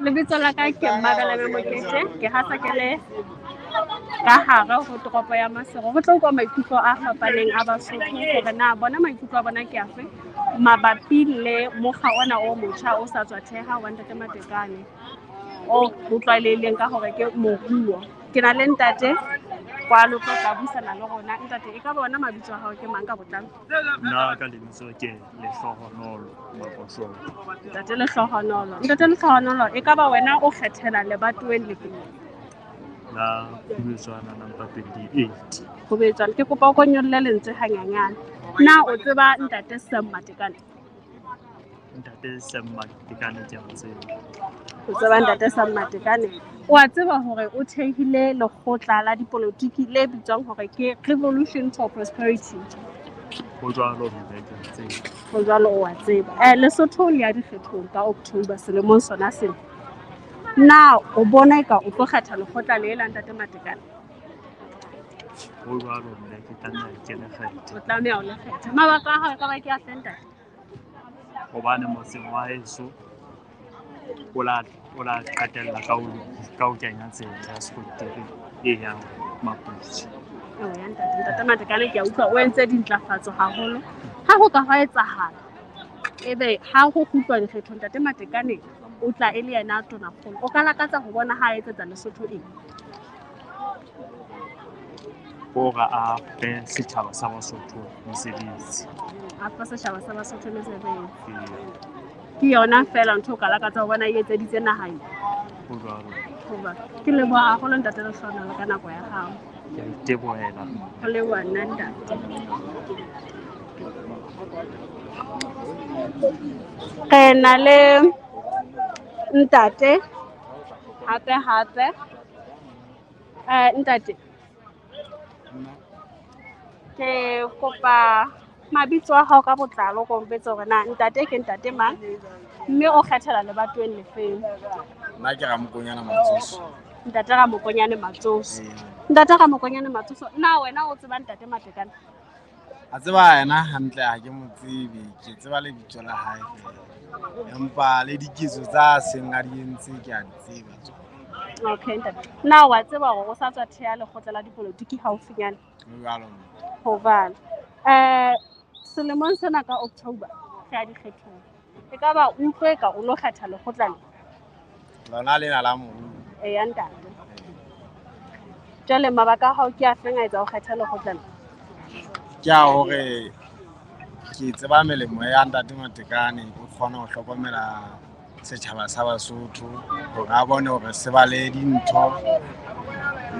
Lebitso la ka ke Mabeleme Mokete, ke hasa ke le ka hare ho toropo ya Masego. Go tlo utlwa maikutlo a fapaneng a Basotho gore na bona maikutlo a bona ke afe mabapi le mokga ona o motjha o sa tswa theha wa Ntate Matekane o utlwalehileng ka hore ke moruo. Ke na le ntate kwa lo tlo tla buisana le rona. Ntate e ka bona mabitso a hao ke mang ka botlalo? Nna ka lebitso ke Lehlohonolo Makotlong. Ntate Lehlohonolo. Ntate Lehlohonolo, e ka ba wena o kgethela lebatoweng le feng? La Khubetswana number 28. Khubetswana. Ke kopa o ko nyolle lentswe hanyanyane. Na o tseba Ntate Sam Matekane? Ntate Sam Matekane ke a mo tseba. O tseba Ntate Sam Matekane? O a tseba hore o thehile lekgotla la dipolotiki le bitswang hore ke Revolution for Prosperity. Ho jwalo mme ke a tseba. Ho jwalo o a tseba. Lesotho le ya dikgethong ka October selemong sona sena. Na o bona eka o tlo kgetha lekgotla le la Ntate Matekane? Ho jwalo mme ke tlameha ke le kgethe. O tlameha o le kgethe. Mabaka a hao ka ba ke a feng ntate? Hobane motseng wa heso o la qetella ka ho kenya tsela ya skontiri e yang Maputshe. Ya Ntate Matekane ke a utlwa o entse dintlafatso haholo. Ha ho ka hwa etsahala ebe ha ho kgutlwa dikgethong Ntate Matekane o tla e le yena tonakgolo. O ka lakatsa ho bona ha etsetsa Lesotho eng? Hore a fe setjhaba sa Basotho mosebetsi. A fa setjhaba sa Basotho mosebetsi. Ke yona fela ntho o ka lakatsa ho bona e etseditse naha ena. Ho jwalo. Hoba ke leboha haholo Ntate Lehlohonolo ka nako ya hao. Ke a itebohela. Ho leboha nna ntate. Re na le ntate hape ntate ke kopa mabitso a hao ka botlalo ko mpetse hore na ntate ke ntate mang mme o kgethela lebatoweng le feng? Nna ke Ramokonyane Matsoso. Ntate Ramokonyane Matsoso. Ntate Ramokonyane Matsoso, na wena o tseba Ntate Matekane? A tseba yena hantle ha ke mo tsebe, ke tseba lebitso la hae fela. Empa le diketso tsa seng a di entse ke a di tseba tsona. Okay ntate. Na wa tseba hore o sa tswa theha lekgotla la dipolotiki haufinyana? Hobane selemong sena ka October re a dikgethong. E ka ba utlwe ka o lo kgetha lekgotla le? Lona lena la mo. Eya ntate. Jwale mabaka a hao ke a feng a etsa o kgetha lekgotla le? Ke a hore ke tseba melemo ya Ntate Matekane o kgona ho hlokomela setjhaba sa Basotho hore a bone hore se ba le dintho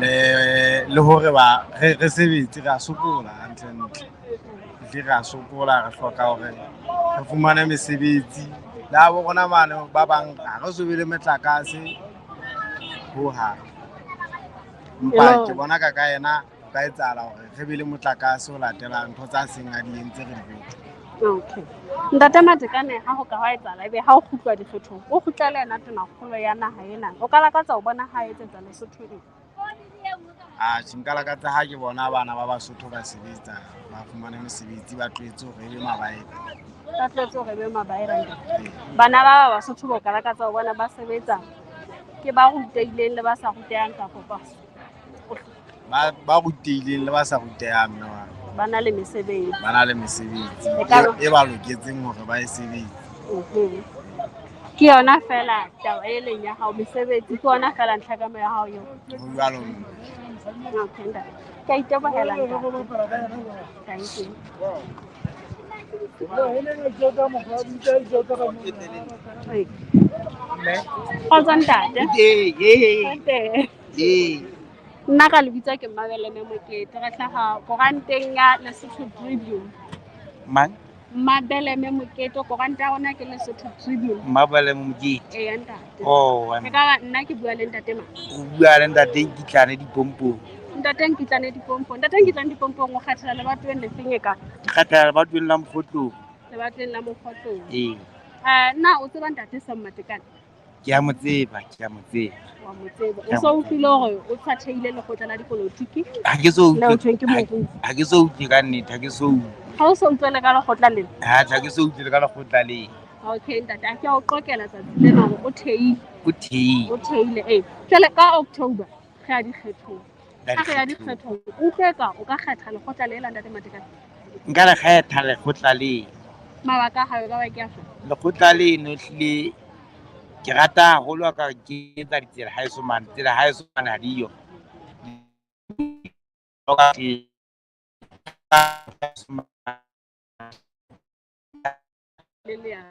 le hore re sebetse re a sokola hantle. Re a sokola re hloka hore re fumane mesebetsi. La bo rona bana ba bang ha re so be le metlakase ho ha. Mpa ke bona ka yena ka etsahala hore re be le motlakase o latela ntho tsa seng a di entse re di. Okay. Ntate Matekane ha ho ka hwa etsahala ebe ha o kgutlwa dikgethong o kgutlela yena tonakgolo ya naha ena. O ka lakatsa ho bona ha etsetsa Lesotho eng? Nka lakatsa ha ke bona bana ba Basotho ba sebetsa ba fumana mesebetsi ba tlwetse hore ebe mabaere. Ba tlwetse hore ebe mabaere. Bana ba Basotho ba ka lakatsa ho bona ba sebetsa ke ba rutehileng le ba sa rutehang ka kopa. Ba rutehileng le ba sa rutehang nna ba na le mesebetsi. Ba na le mesebetsi e ba loketseng hore ba e sebetse. Ke yona fela taba e leng ya hao mesebetsi ke yona fela ntlhakamo ya hao yo. Ho jwalo. Okay ntate. Ke a itebohela ntate. Thank you. Kgotsa ntate. Nna ka lebitsa ke Mabeleme Mokete re hlaha koranteng ya Lesotho Tribune. Mang? Mabeleme Mokete koranta ya rona ke Lesotho Tribune. Mabeleme Mokete. Eya ntate. Oh, ke ka nna ke bua le ntate mang? O bua le ntate Nkitlane Dipompong. Ntate Nkitlane Dipompong. Ntate Nkitlane Dipompong o kgethela lebatoweng le feng e ka? Ke kgethela lebatoweng la Mokgotlong. Lebatoweng la Mokgotlong. Ee. Na o tseba Ntate Sam Matekane? Ke a mo tseba. Wa mo tseba. O so utlwile hore o tshwatheile lekgotla la dipolotiki? Ha ke so utlwe. Le ho thweng ke moruo. Ha ke so utlwe ka nnete, ha ke so utlwe. Ha o so utlwele ka lekgotla lena? Ha ke so utlwe ka lekgotla lena. Okay, ntate a ke a o qokela tsatsi lena hore o theile o theile o theile jwale ka October re ya dikgethong la ha re ya dikgethong. dikgethong o utlwe ka o ka kgetha lekgotla le la ntate Matekane Nka le kgetha lekgotla leno. mabaka a gae ka ba ke a fa Lekgotla leno ehlile ke rata haholo ha ka ke etsa ditsela haeso mane tsela haeso mane ha diyo. le le ya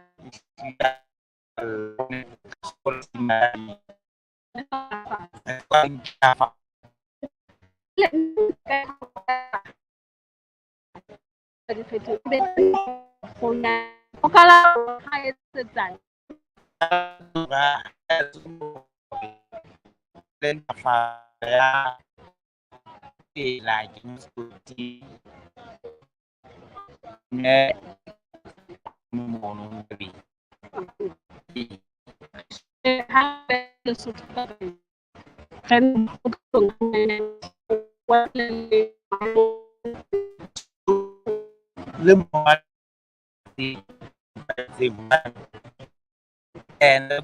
dikgethong be gona o kala ha etsetsana ha le sotho ka re le and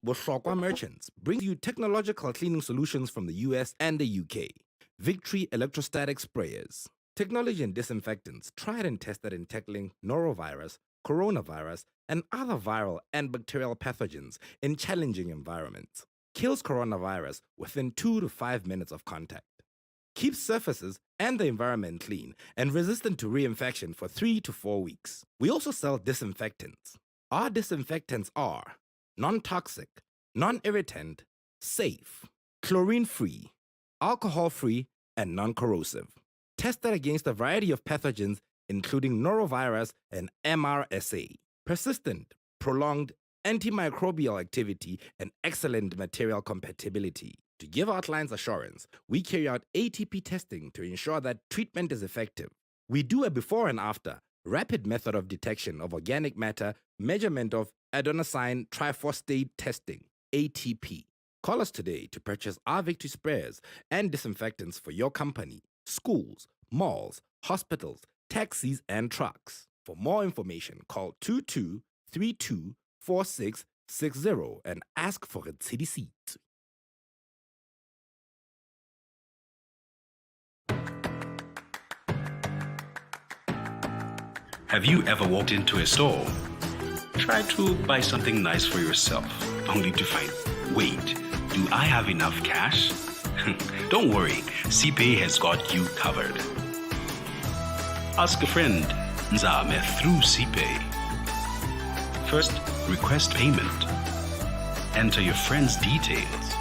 Bohlokwa Merchants brings you technological cleaning solutions from the US and the UK. Victory electrostatic sprayers. Technology and disinfectants tried and tested in tackling norovirus, coronavirus, and other viral and bacterial pathogens in challenging environments. Kills coronavirus within 2 to 5 minutes of contact. Keeps surfaces and the environment clean and resistant to reinfection for 3 to 4 weeks. We also sell disinfectants. Our disinfectants are non-toxic, non-irritant, safe, chlorine-free, alcohol-free, and non-corrosive. Tested against a variety of pathogens including norovirus and MRSA. Persistent, prolonged, antimicrobial activity, and excellent material compatibility. To give our clients assurance, we carry out ATP testing to ensure that treatment is effective. We do a before and after, rapid method of detection of organic matter, measurement of adenosine triphosphate testing, ATP. Call us today to purchase our Victory sprayers and disinfectants for your company, schools, malls, hospitals, taxis, and trucks. For more information, call 22324660 and ask for a CDC. Have you ever walked into a store, tried to buy something nice for yourself, only to find, wait, do I have enough cash? Don't worry, CPay has got you covered. Ask a friend, Ntsa through CPay. First, request payment. Enter your friend's details.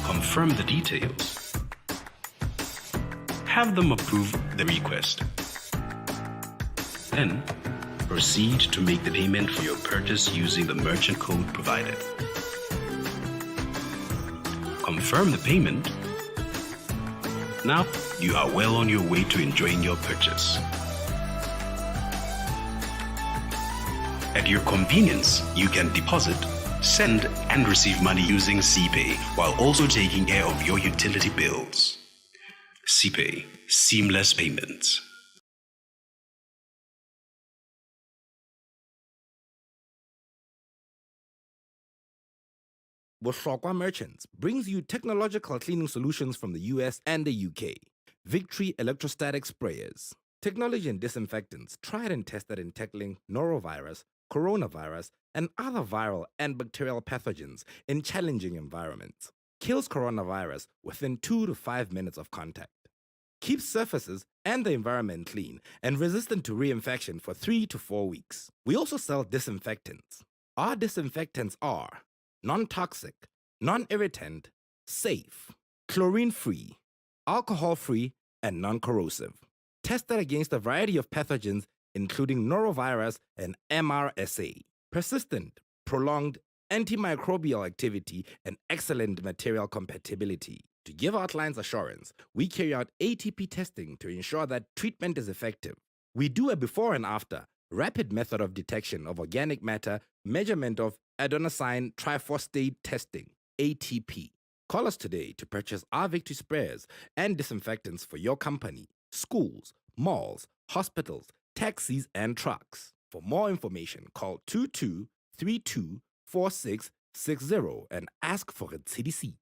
Confirm the details. Have them approve the request. Then, proceed to make the payment for your purchase using the merchant code provided. Confirm the payment. Now, you are well on your way to enjoying your purchase. At your convenience, you can deposit, send, and receive money using CPay while also taking care of your utility bills. CPay, seamless payments. Bohlokwa Merchants brings you technological cleaning solutions from the US and the UK. Victory electrostatic sprayers. Technology and disinfectants tried and tested in tackling norovirus, coronavirus, and other viral and bacterial pathogens in challenging environments. Kills coronavirus within 2 to 5 minutes of contact. Keeps surfaces and the environment clean and resistant to reinfection for 3 to 4 weeks. We also sell disinfectants. Our disinfectants are non-toxic, non-irritant, safe, chlorine-free, alcohol-free, and non-corrosive. Tested against a variety of pathogens including norovirus and MRSA. Persistent, prolonged, antimicrobial activity, and excellent material compatibility. To give our clients assurance, we carry out ATP testing to ensure that treatment is effective. We do a before and after, rapid method of detection of organic matter, measurement of adenosine triphosphate testing, ATP. Call us today to purchase our Victory sprayers and disinfectants for your company, schools, malls, hospitals, taxis, and trucks. For more information, call 22324660 and ask for a CDC.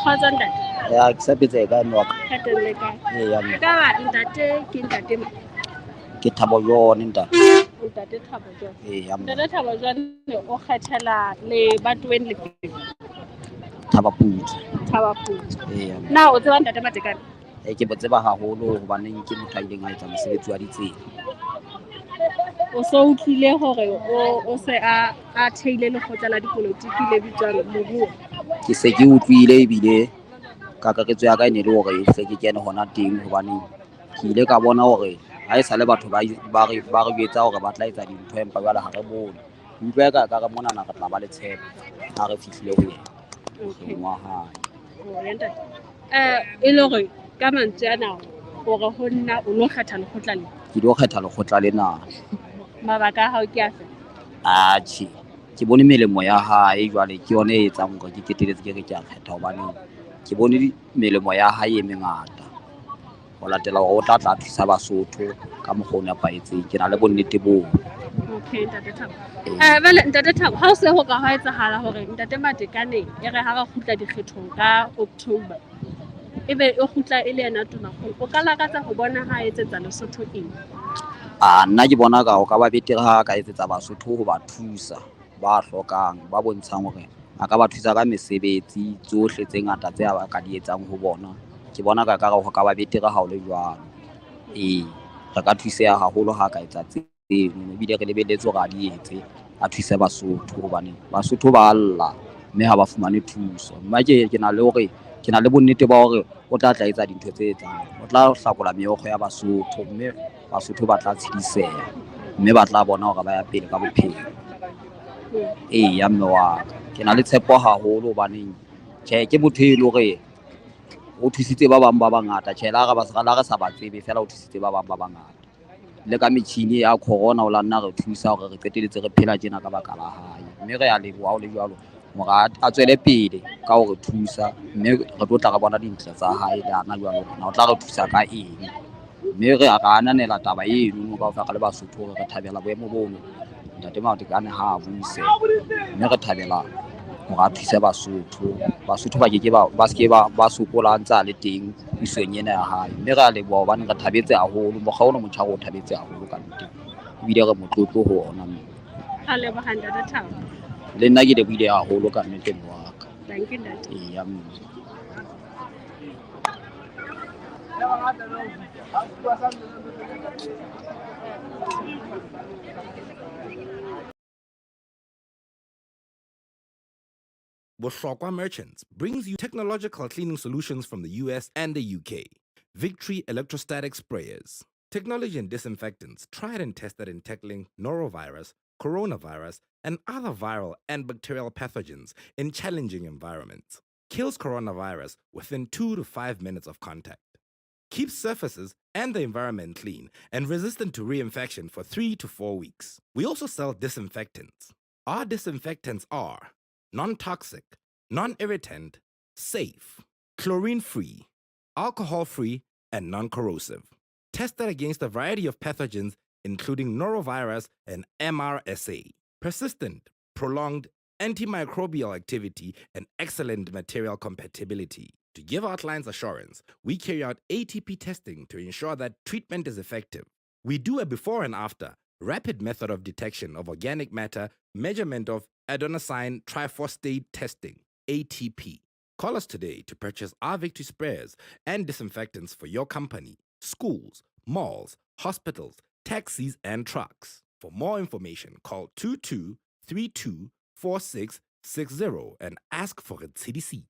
Kgotso ntate. Ya ke sa petse ka nwa Kgetho le kae? e ya Ka ba ntate ke ntate ke thabo yone nta ntate Thabo John. e ya Ntate Thabo John o kgethela lebatoweng le feng? thaba putse Thaba Putse. e ya Na o tseba ntate Matekane? ke botseba haholo hobaneng ke motho a ileng a etsa mosebetsi wa ditsela. O so utlwile hore o se a theile lekgotla la dipolotiki le bitswang moruo? Ke se ke utlwile ebile ka kaketso ya ka e ne le hore hle ke kene hona teng hobaneng ke ile ka bona hore ha e sale batho ba re etsa hore ba tla etsa dintho empa jwale ha re bone utlwa ka re mona na re tla ba le tshepo ha re fihlile ho yena wa hae. E le hore ka mantswe ana hore ho nna o lo kgetha lekgotla le Ke dio kgetha lekgotla lena mabaka a hao ke afe? atjhe ke bone melemo ya hae jwale ke yone e etsang hore ke keteletse ke re ke a kgetha hobaneng ke bone melemo ya hae e mengata ho latela hore o tla thusa Basotho ka mokgwa o nepahetseng. Ke na le bonnete boo. Okay, ntate Thabo. Vale ntate Thabo, ha o se ho ka ha etsahala hore ntate Matekane e re ha ra kgutla dikgethong ka October, ebe e kgutla e le yena tonakgolo, o ka lakatsa ho bona ha etsetsa Lesotho eng? Nna ke bona ka o ka ba betere ha ka etsetsa Basotho ho ba thusa ba hlokang ba bontshang hore a ka ba thusa ka mesebetsi tsohle tse ngata tse ba ka di etsang ho bona. Ke bona ka ho ka ba betere ha o le jwalo. Re ka thuseha haholo ha ka etsa tseno ebile re lebelletse hore a di etse a thuse Basotho hobane Basotho ba alla mme ha ba fumane thuso. Mma ke na le hore ke na le bonnete ba hore o tla etsa dintho tse etsang o tla hlakola meokgo ya Basotho mme Basotho ba tla tshidiseha mme ba tla bona hore ba ya pele ka bophelo. Ya mme wa ke na le tshepo haholo hobaneng ke motho e le hore o thusitse ba bang ba bangata la re sa ba tsebe fela o thusitse ba bang ba bangata le ka metjhini ya corona o la nna re thusa hore re qeteletse re phela tjena ka baka la hae mme re ya leboha o le jwalo hore a tswele pele ka hore thusa mme re tlo tla re bona dintle tsa hae le ana jwalo o tla re thusa ka eng mme re ananela taba eno ka ofaka le Basotho hore re thabela boemo bono ntate Matekane ha a buse mme re thabela hore a thuse Basotho ba se ke ba sokola Ntsa le teng isong ena ya hae, mme re a leboha hobane re thabetse haholo mokgwa ona motjha o thabetse haholo ka nnete, ebile re motlotlo ho ona. A leboha Ntate Thabo. Le nna ke lebohile haholo ka nnete wa ka. Thank you, Ntate. Eya Bohlokwa Merchants brings you technological cleaning solutions from the US and the UK. Victory electrostatic sprayers. Technology and disinfectants tried and tested in tackling norovirus, coronavirus, and other viral and bacterial pathogens in challenging environments. Kills coronavirus within 2 to 5 minutes of contact. Keeps surfaces and the environment clean and resistant to reinfection for 3 to 4 weeks. We also sell disinfectants. Our disinfectants are non-toxic, non-irritant, safe, chlorine-free, alcohol-free, and non-corrosive. Tested against a variety of pathogens including norovirus and MRSA. Persistent, prolonged antimicrobial activity and excellent material compatibility. To give our clients assurance, we carry out ATP testing to ensure that treatment is effective. We do a before and after rapid method of detection of organic matter, measurement of adenosine triphosphate testing, ATP. Call us today to purchase our Victory sprayers and disinfectants for your company, schools, malls, hospitals, taxis, and trucks. For more information, call 22324660 and ask for a CDC.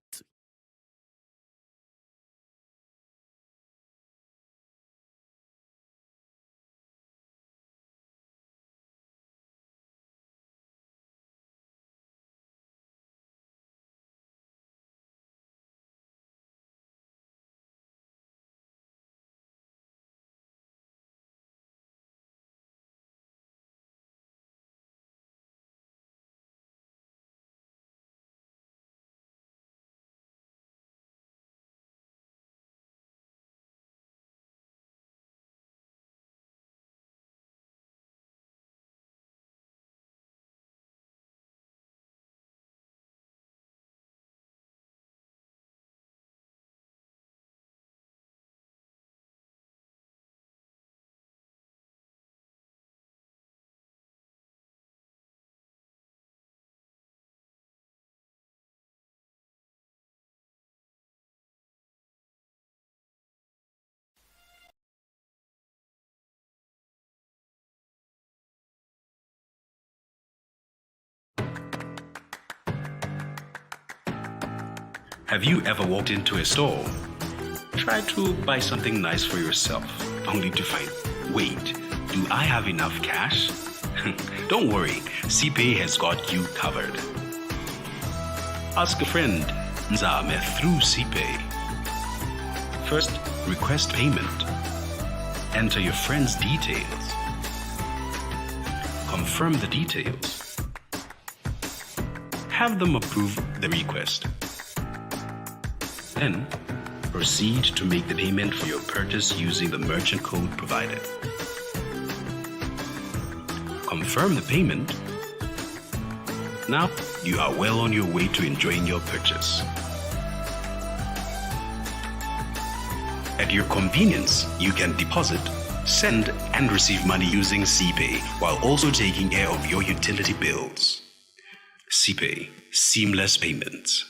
Have you ever walked into a store, tried to buy something nice for yourself, only to find, wait, do I have enough cash? Don't worry, CPay has got you covered. Ask a friend, Ntsa through CPay. First, request payment. Enter your friend's details. Confirm the details. Have them approve the request. Then, proceed to make the payment for your purchase using the merchant code provided. Confirm the payment. Now, you are well on your way to enjoying your purchase. At your convenience, you can deposit, send, and receive money using CPay while also taking care of your utility bills. CPay, seamless payments.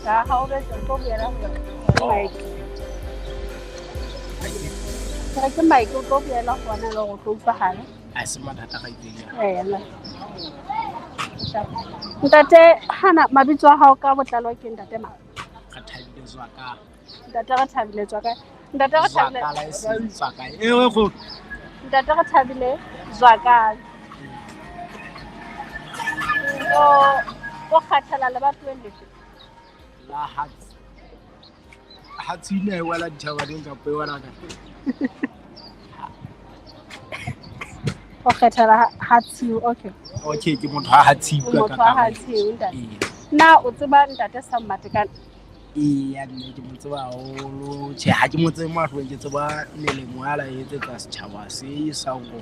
Cả hậu đây chúng có về đâu rồi. Mày cái mày cũng có về đâu còn là rồi cũng phải. Sam Matekane Là. Ntate hana mabitso a hao ka botlalo ke ntate ma. ka thabile zwaka Ntate ga thabile zwaka. Ntate ga thabile. zwaka ewe go Ntate ga thabile zwaka. O khathala le batho le la hatsine wala ditšhaba di nka pe wala ka o khathala hatsi okay. Okay ke motho a hatsi ka Motho a hatsi ntate. Na o tseba ntate Sam Matekane? Iya nne ke mo tseba haholo tjhe ha ke mo tsebe mahlong ke tseba melemo ya la etsetsa setjhaba se sa go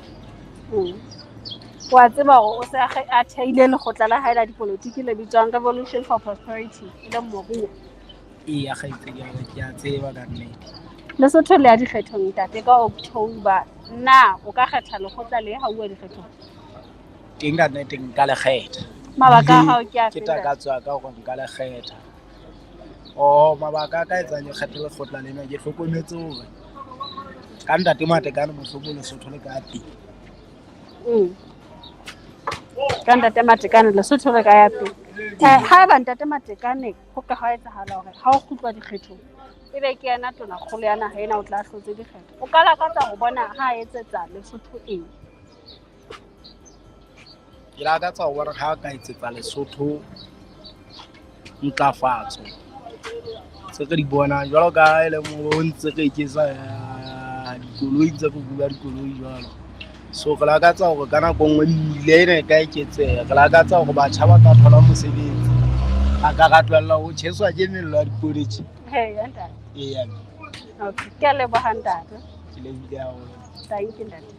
Wa tseba o se a theile lekgotla la hae la dipolotiki le bitswang Revolution for Prosperity le moruo. Iya ga itseng ya ke a tseba ka nnete. Lesotho le a dikgethong ntate ka October. Na o ka kgetha lekgotla le hauwa dikgethong? Teng ka nnete nka le kgetha. Mabaka a hao ke a ke ta ka tswa ka go nka le kgetha. O mabaka ka etsang ke kgetha lekgotla lena ke hlokometse hore ka ntate Matekane mohlomong Lesotho le ka teng. Ka ntate Matekane Lesotho le ka ya pele. Ha ba ntate Matekane ho ka ha etsahala hore ha o kgutlwa dikgethong ebe ke yena tona kgolo ya naha ena o tla hlotse dikgetho. O ka lakatsa ho bona ha etsetsa Lesotho eng? Ke lakatsa ho bona ha ka etsetsa Lesotho ntlafatso se re di bona jwalo ka ele mo ntse re iketsa dikoloi tsa go bua dikoloi jwalo. So re lakatsa hore ka nako nngwe mmile ena e ka eketseha. Re lakatsa hore batjha ba ka thola mosebetsi a ka ratlolla ho tjheswa ke mello ya dipolotiki. Ntate. Eya. Okay. Ke a leboha ntate. Ke lebile haholo. Thank you ntate.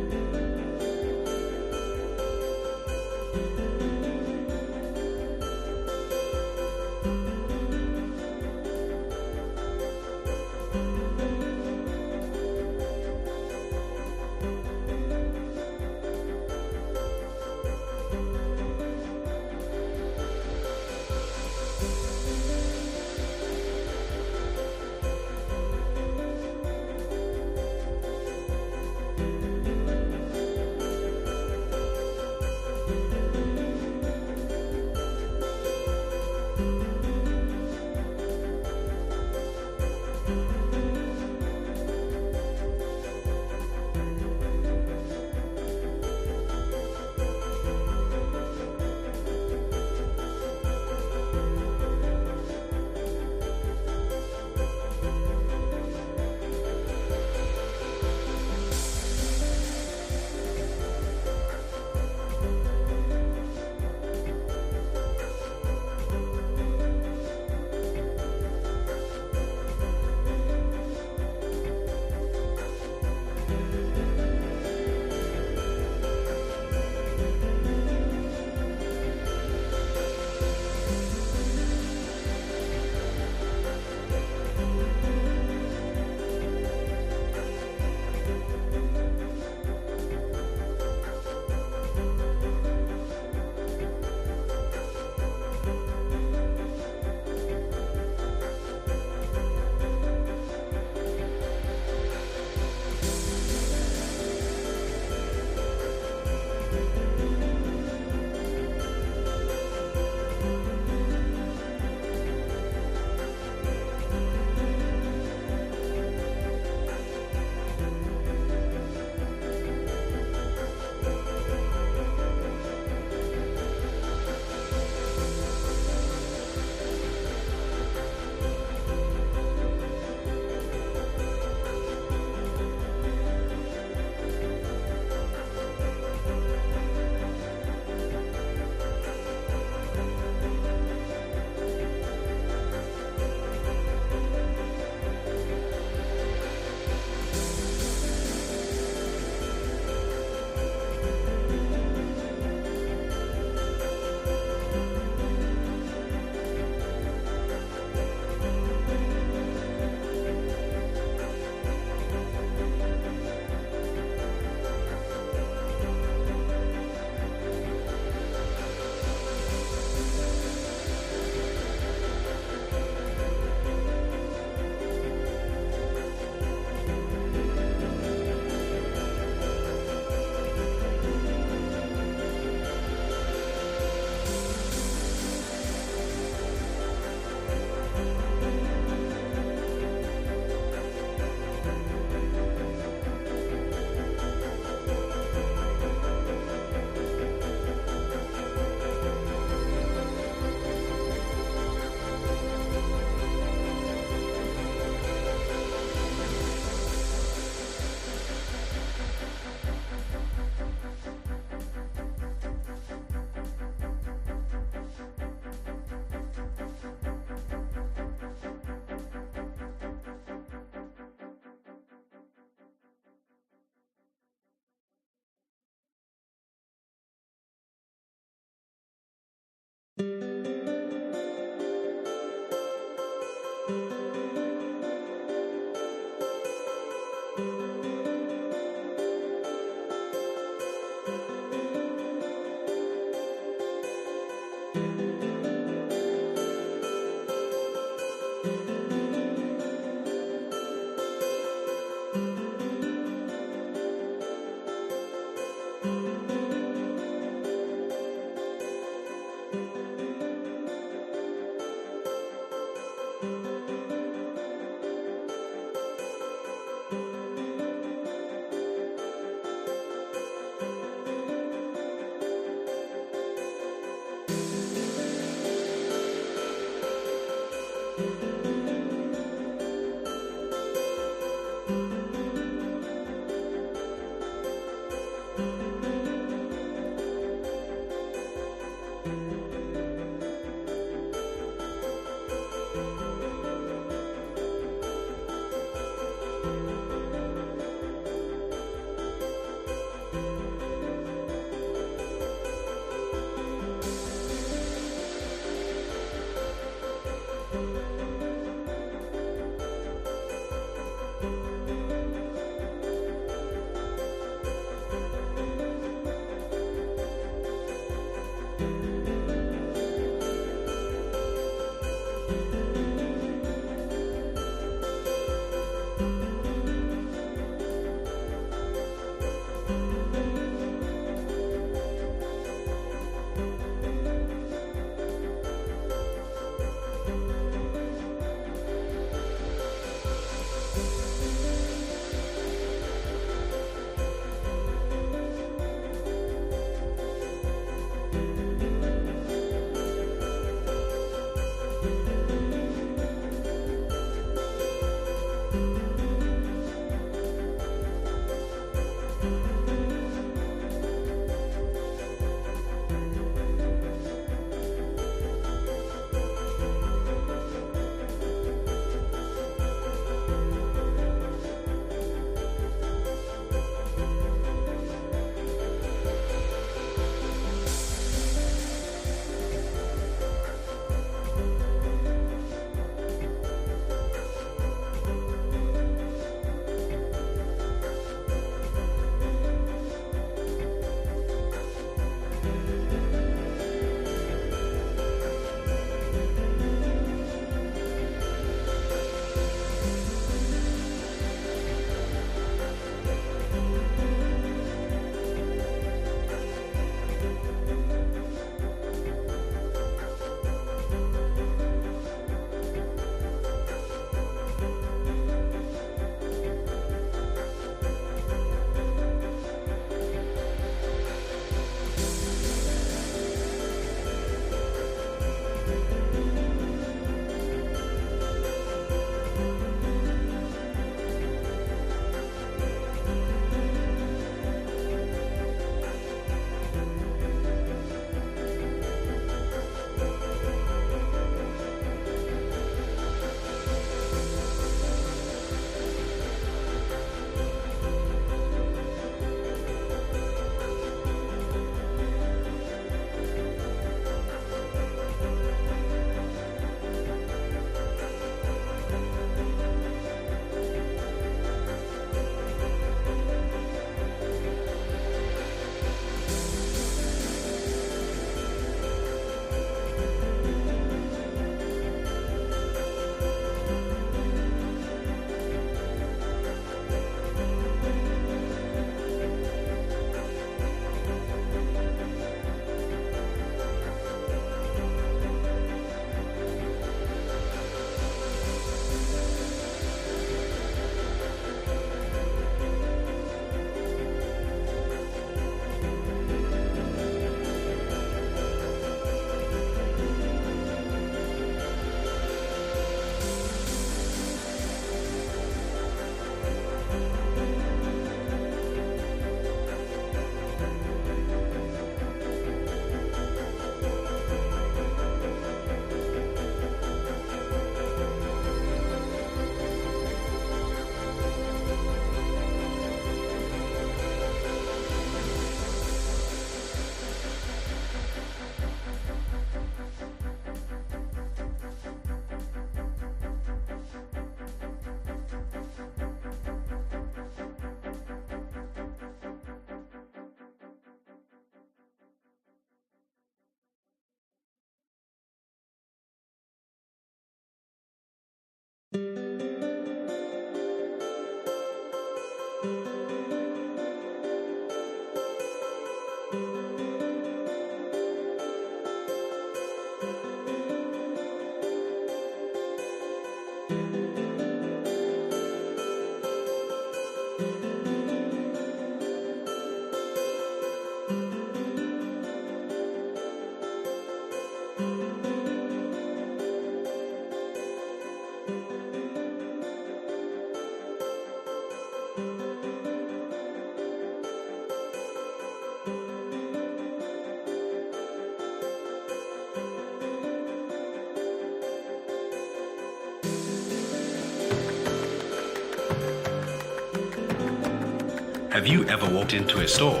Have you ever walked into a store?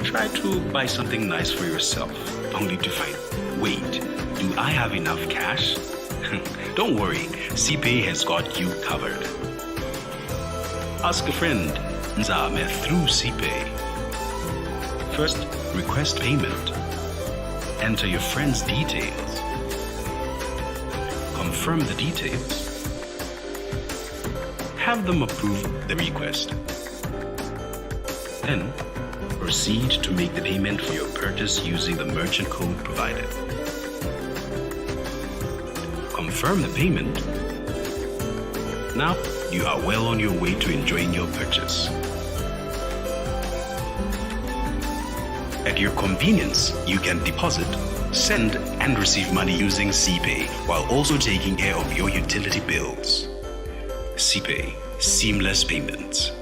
Try to buy something nice for yourself, only to find, wait, do I have enough cash? Don't worry, CPay has got you covered. Ask a friend, Ntsa through CPay. First, request payment. Enter your friend's details. Confirm the details. Have them approve the request. Then, proceed to make the payment for your purchase using the merchant code provided. Confirm the payment. Now, you are well on your way to enjoying your purchase. At your convenience, you can deposit, send, and receive money using CPay while also taking care of your utility bills. CPay, seamless payments.